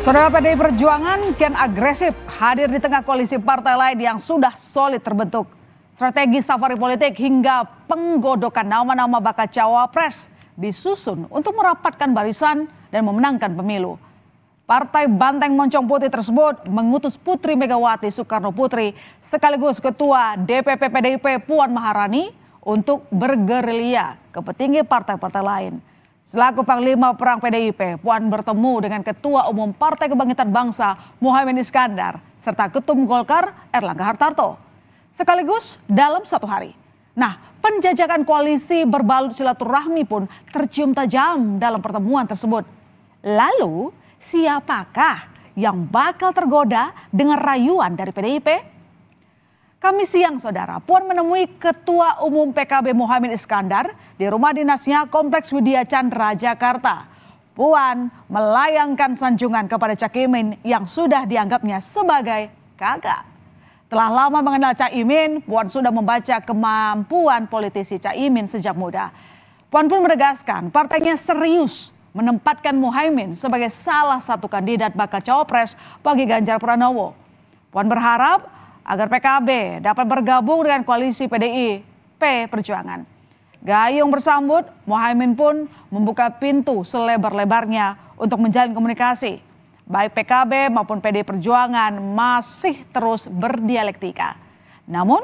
Saudara, PDI Perjuangan kian agresif hadir di tengah koalisi partai lain yang sudah solid terbentuk. Strategi safari politik hingga penggodokan nama-nama bakal cawapres disusun untuk merapatkan barisan dan memenangkan pemilu. Partai Banteng Moncong Putih tersebut mengutus Putri Megawati Soekarno Putri sekaligus Ketua DPP PDIP Puan Maharani untuk bergerilya ke petinggi partai-partai lain. Selaku Panglima Perang PDIP, Puan bertemu dengan Ketua Umum Partai Kebangkitan Bangsa Muhaimin Iskandar serta Ketum Golkar Erlangga Hartarto sekaligus dalam satu hari. Nah, penjajakan koalisi berbalut silaturahmi pun tercium tajam dalam pertemuan tersebut. Lalu, siapakah yang bakal tergoda dengan rayuan dari PDIP? Kamis siang, saudara, Puan menemui Ketua Umum PKB Muhaimin Iskandar di rumah dinasnya Kompleks Widya Chandra, Jakarta. Puan melayangkan sanjungan kepada Cak Imin yang sudah dianggapnya sebagai kakak. Telah lama mengenal Cak Imin, Puan sudah membaca kemampuan politisi Cak Imin sejak muda. Puan pun menegaskan partainya serius menempatkan Muhaimin sebagai salah satu kandidat bakal cawapres bagi Ganjar Pranowo. Puan berharap agar PKB dapat bergabung dengan koalisi PDIP Perjuangan. Gayung bersambut, Muhaimin pun membuka pintu selebar-lebarnya untuk menjalin komunikasi. Baik PKB maupun PDI Perjuangan masih terus berdialektika. Namun,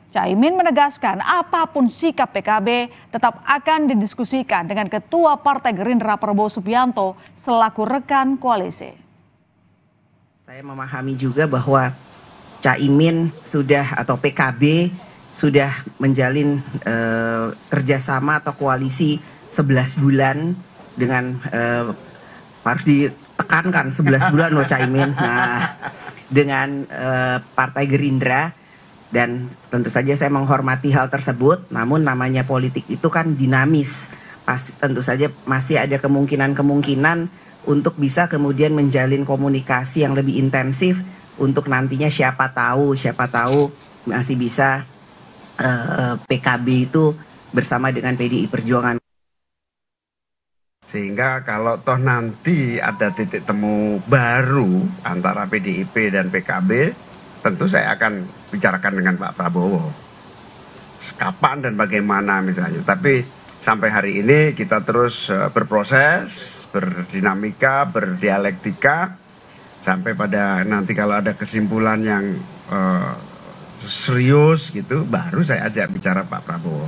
Caimin menegaskan apapun sikap PKB tetap akan didiskusikan dengan Ketua Partai Gerindra Prabowo Subianto selaku rekan koalisi. Saya memahami juga bahwa Caimin sudah atau PKB sudah menjalin kerjasama atau koalisi 11 bulan dengan harus ditekankan 11 bulan loh Caimin. Nah, dengan Partai Gerindra, dan tentu saja saya menghormati hal tersebut. Namun namanya politik itu kan dinamis. Tentu saja masih ada kemungkinan untuk bisa kemudian menjalin komunikasi yang lebih intensif. Untuk nantinya siapa tahu masih bisa PKB itu bersama dengan PDI Perjuangan. Sehingga kalau toh nanti ada titik temu baru antara PDIP dan PKB, tentu saya akan bicarakan dengan Pak Prabowo. Kapan dan bagaimana misalnya. Tapi sampai hari ini kita terus berproses, berdinamika, berdialektika. Sampai pada nanti kalau ada kesimpulan yang serius gitu, baru saya ajak bicara Pak Prabowo.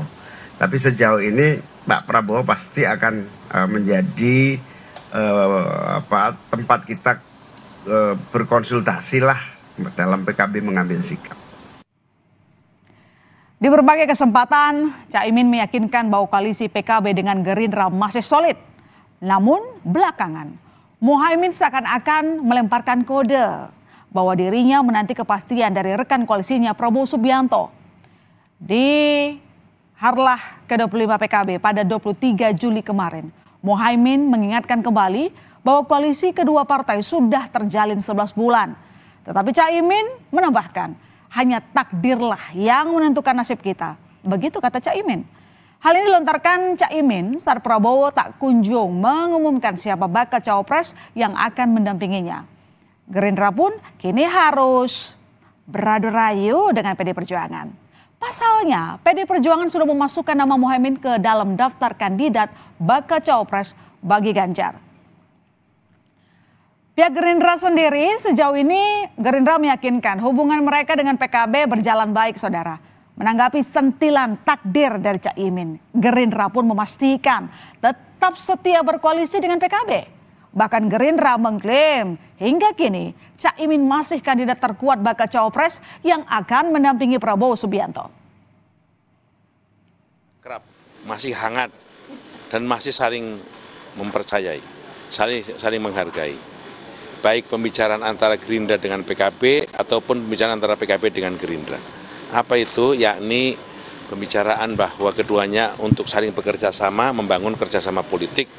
Tapi sejauh ini Pak Prabowo pasti akan menjadi tempat kita berkonsultasi lah dalam PKB mengambil sikap. Di berbagai kesempatan, Caimin meyakinkan bahwa koalisi PKB dengan Gerindra masih solid. Namun belakangan, Muhaimin seakan-akan melemparkan kode bahwa dirinya menanti kepastian dari rekan koalisinya Prabowo Subianto. Di Harlah ke-25 PKB pada 23 Juli kemarin, Muhaimin mengingatkan kembali bahwa koalisi kedua partai sudah terjalin 11 bulan. Tetapi Caimin menambahkan, hanya takdirlah yang menentukan nasib kita. Begitu kata Caimin. Hal ini dilontarkan Caimin saat Prabowo tak kunjung mengumumkan siapa bakal cawapres yang akan mendampinginya. Gerindra pun kini harus beradu rayu dengan PDI Perjuangan. Pasalnya, PDI Perjuangan sudah memasukkan nama Muhaimin ke dalam daftar kandidat bakal cawapres bagi Ganjar. Pihak Gerindra sendiri sejauh ini Gerindra meyakinkan hubungan mereka dengan PKB berjalan baik, saudara. Menanggapi sentilan takdir dari Cak Imin, Gerindra pun memastikan tetap setia berkoalisi dengan PKB. Bahkan Gerindra mengklaim hingga kini Cak Imin masih kandidat terkuat bakal cawapres yang akan mendampingi Prabowo Subianto. Kerap, masih hangat dan masih saling mempercayai, saling menghargai. Baik pembicaraan antara Gerindra dengan PKB ataupun pembicaraan antara PKB dengan Gerindra. Apa itu? Yakni pembicaraan bahwa keduanya untuk saling bekerja sama, membangun kerjasama politik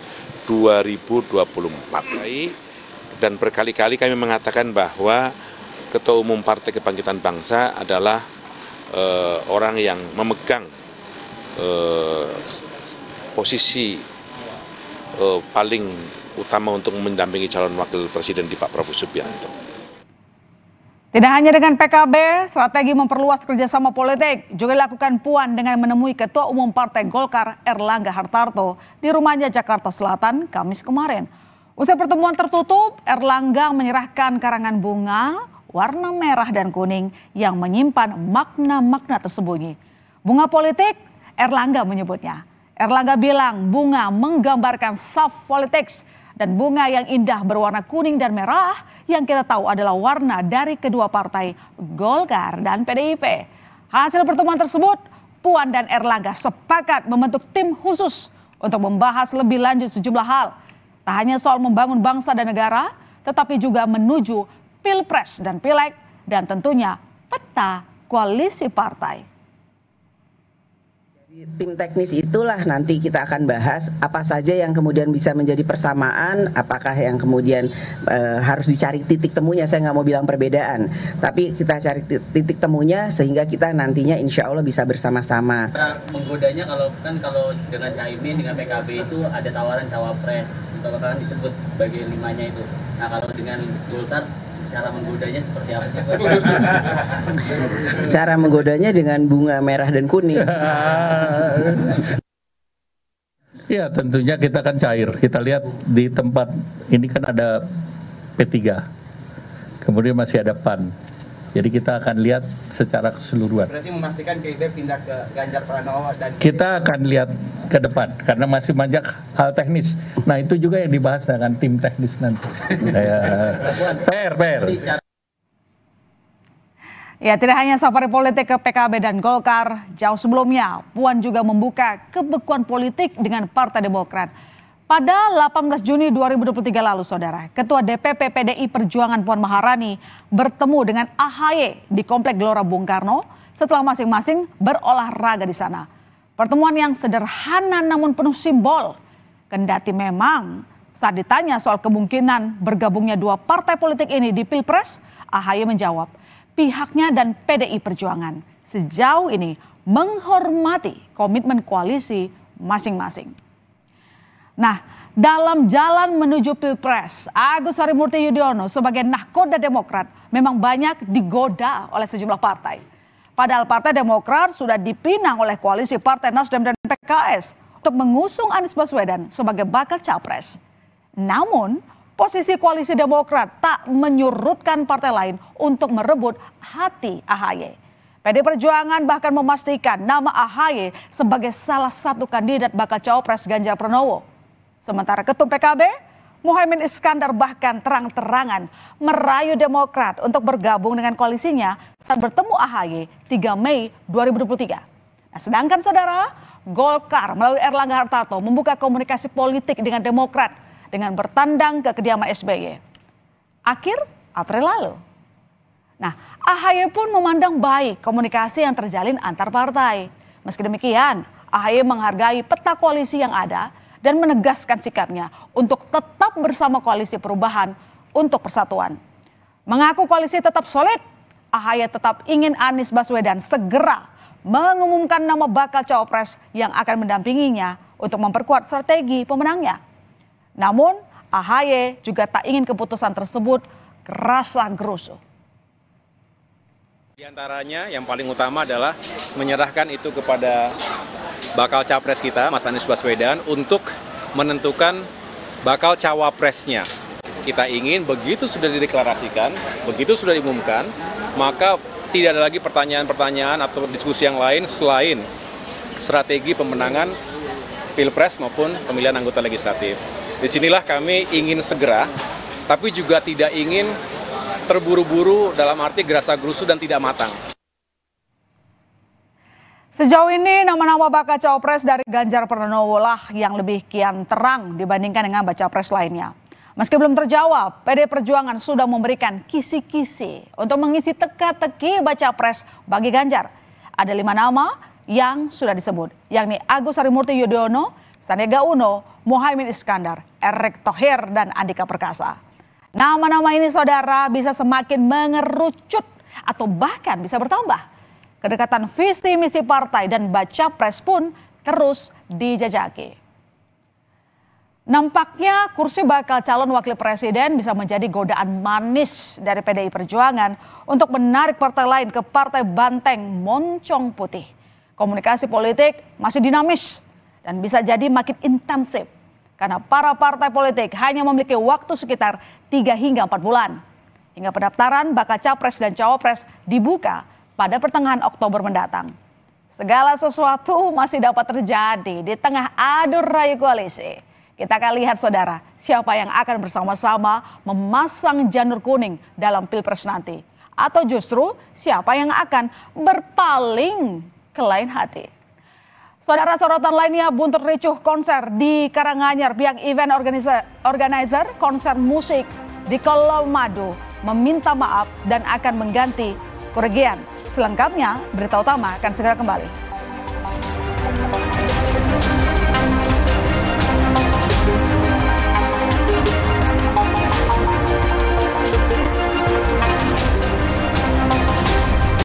2024. Dan berkali-kali kami mengatakan bahwa Ketua Umum Partai Kebangkitan Bangsa adalah orang yang memegang posisi paling utama untuk mendampingi calon wakil presiden di Pak Prabowo Subianto. Tidak hanya dengan PKB, strategi memperluas kerjasama politik juga dilakukan Puan dengan menemui Ketua Umum Partai Golkar Erlangga Hartarto di rumahnya Jakarta Selatan Kamis kemarin. Usai pertemuan tertutup, Erlangga menyerahkan karangan bunga warna merah dan kuning yang menyimpan makna-makna tersembunyi. Bunga politik, Erlangga menyebutnya. Erlangga bilang bunga menggambarkan soft politics dan bunga yang indah berwarna kuning dan merah yang kita tahu adalah warna dari kedua partai Golkar dan PDIP. Hasil pertemuan tersebut, Puan dan Erlangga sepakat membentuk tim khusus untuk membahas lebih lanjut sejumlah hal. Tak hanya soal membangun bangsa dan negara, tetapi juga menuju Pilpres dan Pileg dan tentunya peta koalisi partai. Tim teknis itulah nanti kita akan bahas apa saja yang kemudian bisa menjadi persamaan, apakah yang kemudian harus dicari titik temunya. Saya nggak mau bilang perbedaan, tapi kita cari titik temunya sehingga kita nantinya insya Allah bisa bersama-sama. Menggodanya kalau dengan Caimin dengan PKB itu ada tawaran cawapres, untuk akan disebut sebagai limanya itu. Nah kalau dengan Golkar cara menggodanya seperti apa? Cara menggodanya dengan bunga merah dan kuning. Ya tentunya kita kan cair. Kita lihat di tempat ini kan ada P3, kemudian masih ada PAN. Jadi kita akan lihat secara keseluruhan. Berarti memastikan PDIP pindah ke Ganjar Pranowo dan kita akan lihat ke depan karena masih banyak hal teknis. Nah itu juga yang dibahas dengan tim teknis nanti. PR. Ya, tidak hanya safari politik ke PKB dan Golkar, jauh sebelumnya Puan juga membuka kebekuan politik dengan Partai Demokrat. Pada 18 Juni 2023 lalu, saudara, Ketua DPP PDI Perjuangan Puan Maharani bertemu dengan AHY di Komplek Gelora Bung Karno setelah masing-masing berolahraga di sana. Pertemuan yang sederhana namun penuh simbol. Kendati memang saat ditanya soal kemungkinan bergabungnya dua partai politik ini di Pilpres, AHY menjawab, pihaknya dan PDI Perjuangan sejauh ini menghormati komitmen koalisi masing-masing. Nah, dalam jalan menuju Pilpres, Agus Harimurti Yudhoyono sebagai nahkoda Demokrat memang banyak digoda oleh sejumlah partai. Padahal Partai Demokrat sudah dipinang oleh koalisi Partai Nasdem dan PKS untuk mengusung Anies Baswedan sebagai bakal capres. Namun, posisi koalisi Demokrat tak menyurutkan partai lain untuk merebut hati AHY. PD Perjuangan bahkan memastikan nama AHY sebagai salah satu kandidat bakal cawapres Ganjar Pranowo. Sementara Ketum PKB, Muhaimin Iskandar bahkan terang-terangan merayu Demokrat untuk bergabung dengan koalisinya saat bertemu AHY 3 Mei 2023. Nah, sedangkan saudara, Golkar melalui Erlangga Hartarto membuka komunikasi politik dengan Demokrat dengan bertandang ke kediaman SBY akhir April lalu. Nah, AHY pun memandang baik komunikasi yang terjalin antar partai. Meski demikian, AHY menghargai peta koalisi yang ada dan menegaskan sikapnya untuk tetap bersama koalisi perubahan untuk persatuan. Mengaku koalisi tetap solid, AHY tetap ingin Anies Baswedan segera mengumumkan nama bakal cawapres yang akan mendampinginya untuk memperkuat strategi pemenangnya. Namun, AHY juga tak ingin keputusan tersebut kerasa gerusu. Di antaranya yang paling utama adalah menyerahkan itu kepada bakal capres kita, Mas Anies Baswedan, untuk menentukan bakal cawapresnya. Kita ingin begitu sudah dideklarasikan, begitu sudah diumumkan, maka tidak ada lagi pertanyaan-pertanyaan atau diskusi yang lain selain strategi pemenangan Pilpres maupun pemilihan anggota legislatif. Disinilah kami ingin segera, tapi juga tidak ingin terburu-buru dalam arti gerasa-gerusu dan tidak matang. Sejauh ini nama-nama bakal cawapres dari Ganjar Pranowo lah yang lebih kian terang dibandingkan dengan baca pres lainnya. Meski belum terjawab, PD Perjuangan sudah memberikan kisi-kisi untuk mengisi teka-teki baca pres bagi Ganjar. Ada 5 nama yang sudah disebut, yakni Agus Harimurti Yudhoyono, Sandiaga Uno, Muhaimin Iskandar, Erick Thohir, dan Andika Perkasa. Nama-nama ini saudara bisa semakin mengerucut atau bahkan bisa bertambah. Kedekatan visi misi partai dan baca pres pun terus dijajaki. Nampaknya kursi bakal calon wakil presiden bisa menjadi godaan manis dari PDI Perjuangan untuk menarik partai lain ke partai banteng moncong putih. Komunikasi politik masih dinamis dan bisa jadi makin intensif karena para partai politik hanya memiliki waktu sekitar 3 hingga 4 bulan. Hingga pendaftaran bakal capres dan cawapres dibuka pada pertengahan Oktober mendatang. Segala sesuatu masih dapat terjadi di tengah adu rayu koalisi. Kita akan lihat saudara, siapa yang akan bersama-sama memasang janur kuning dalam Pilpres nanti. Atau justru siapa yang akan berpaling ke lain hati. Saudara, sorotan lainnya buntut ricuh konser di Karanganyar. Pihak event organizer konser musik di Colomadu meminta maaf dan akan mengganti kerugian. Selengkapnya, berita utama akan segera kembali.